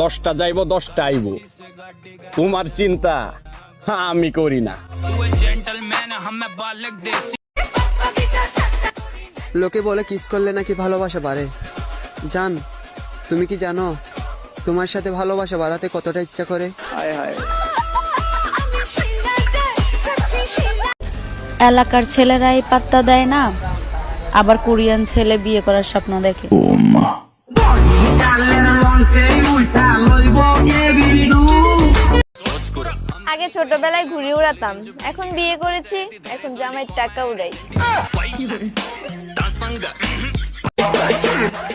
10টা যাইব 10টা আইব, তোমার চিন্তা আমি করি না। লোকে বলে কিস করলে নাকি ভালোবাসা বাড়ে। জান, তুমি কি জানো তোমার সাথে ভালোবাসা বাড়াতে কতটা ইচ্ছা করে? এলাকার ছেলেরাই পাত্তা দেয় না, আবার কোরিয়ান ছেলে বিয়ে করার স্বপ্ন দেখে। আগে ছোটবেলায় ঘুড়ি উড়াতাম, এখন বিয়ে করেছি, এখন জামাইয়ের টাকা উড়াই।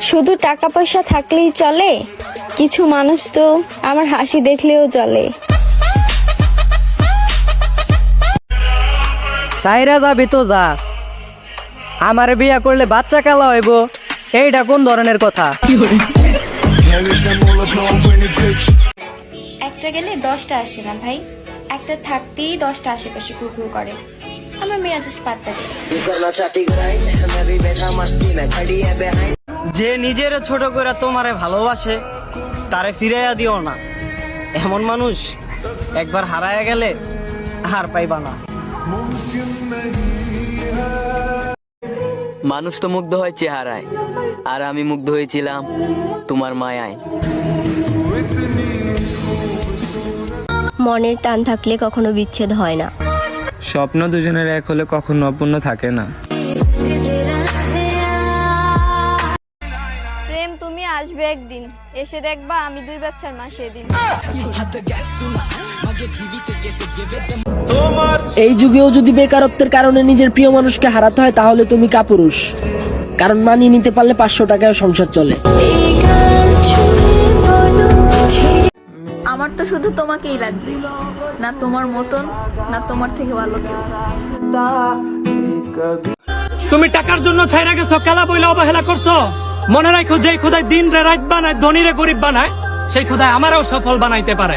শুধু টাকা পয়সা থাকলেই চলে? কিছু মানুষ তো আমার হাসি দেখলেও চলে। সাইরা যাবি তো যা, আমার বিয়া করলে বাচ্চা কালা হইব, এইটা কোন ধরনের কথা? একটা গেলে 10টা আসে না ভাই, একটা থাকতেই 10টা আশেপাশে কুকুর করে। আমার মেয়েরা জাস্ট পাত্তা দেয়। যে নিজের ছোট করে তোমারে ভালোবাসে তারে ফিরাইয়া দিও না। এমন মানুষ একবার হারায়া গেলে আর পাইবা না। মানুষ তো মুগ্ধ হয় চেহারায়, আর আমি মুগ্ধ হয়েছিলাম তোমার মায়ায়। মনের টান থাকলে কখনো বিচ্ছেদ হয় না। স্বপ্ন দুজনের এক হলে কখনো অপূর্ণ থাকে না। প্রেম, তুমি আসবে একদিন, এসে দেখবা আমি 2 বাচ্চার মা সেদিন। এই যুগেও যদি বেকারত্বের কারণে নিজের প্রিয় মানুষকে হারাতে হয় তাহলে তুমি কাপুরুষ, কারণ মানিয়ে নিতে পারলে 500 টাকায় সংসার চলে। আমার তো শুধু তোমাকেই লাগবে, না তোমার মতন, না তোমার থেকে ভালো কেউ। তুমি টাকার জন্য ছাইরা গেছো, খেলা বইলা অবহেলা করছো। মনে রাখো, যে খোদায় দিন রে রাত বানায়, ধনী রে গরিব বানায়, সেই খোদায় আমারও সফল বানাইতে পারে।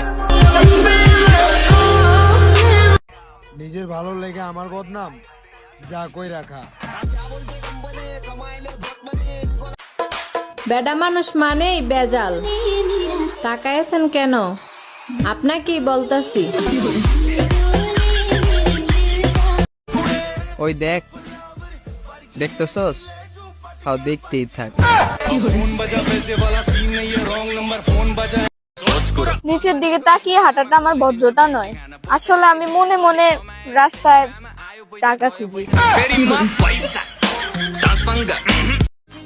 নিজের ভালো লেগে আমার বদনাম যা কই রাখা। বেডা মানুষ মানেই বেজাল। তাকাইছেন কেন? আপনাকেই বলতাছি। ওই দেখ, দেখতেছস? হাও দেখতেই থাক। নিচের দিকে তাকিয়ে হাঁটাটা আমার ভদ্রতা নয়, আসলে আমি মনে মনে রাস্তায় টাকা খুঁজি।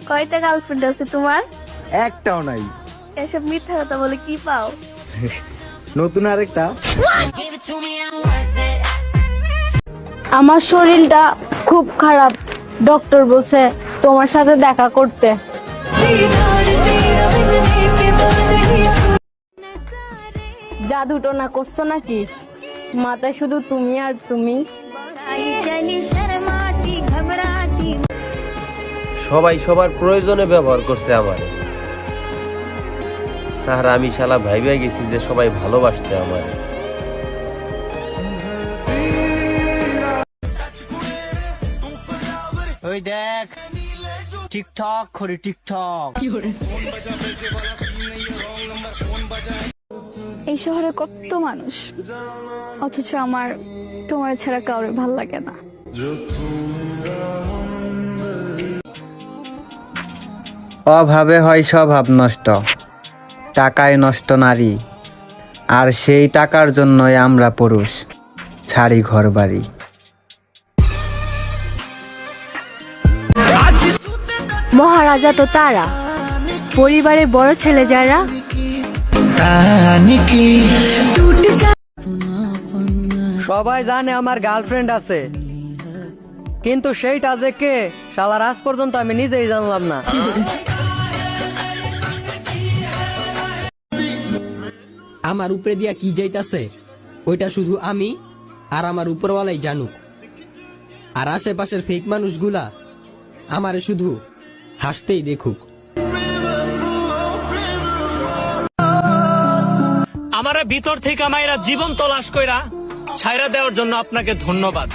কয়টা গার্লফ্রেন্ড আছে তোমার? একটাও নাই। এসব মিথ্যা কথা বলে কি পাও? নতুন আরেকটা। আমার শরীরটা খুব খারাপ, ডক্টর বলছে তোমার সাথে দেখা করতে। জাদুটোনা করছো নাকি? মাথায় শুধু তুমি আর তুমি। সবাই সবার প্রয়োজনে ব্যবহার করছে আমার, আর আমি শালা ভাইবা গেছি যে সবাই ভালোবাসছে আমার। ওই দেখ, টিকটক করি, টিকটক। এই শহরে কত মানুষ, অথচ আমার তোমার ছাড়া কাউরে ভাল লাগে না। অভাবে হয় স্বভাব নষ্ট, টাকায় নষ্ট নারী, আর সেই টাকার জন্যই আমরা পুরুষ ছাড়ি ঘর বাড়ি। মহারাজা তো তারা, পরিবারের বড় ছেলে যারা। সবাই জানে আমার গার্লফ্রেন্ড আছে, কিন্তু সেইটা যে কে শালার আজ পর্যন্ত আমি নিজেই জানলাম না। আমার উপরে দিয়া কি যাইতাছে ওইটা শুধু আমি আর আমার উপরওয়ালাই জানুক, আর আশেপাশের ফেক মানুষগুলা আমারে শুধু হাসতেই দেখুক। আমার ভিতর থেকে মায়েরা জীবন তলাশ কইরা ছাইরা দেওয়ার জন্য আপনাকে ধন্যবাদ।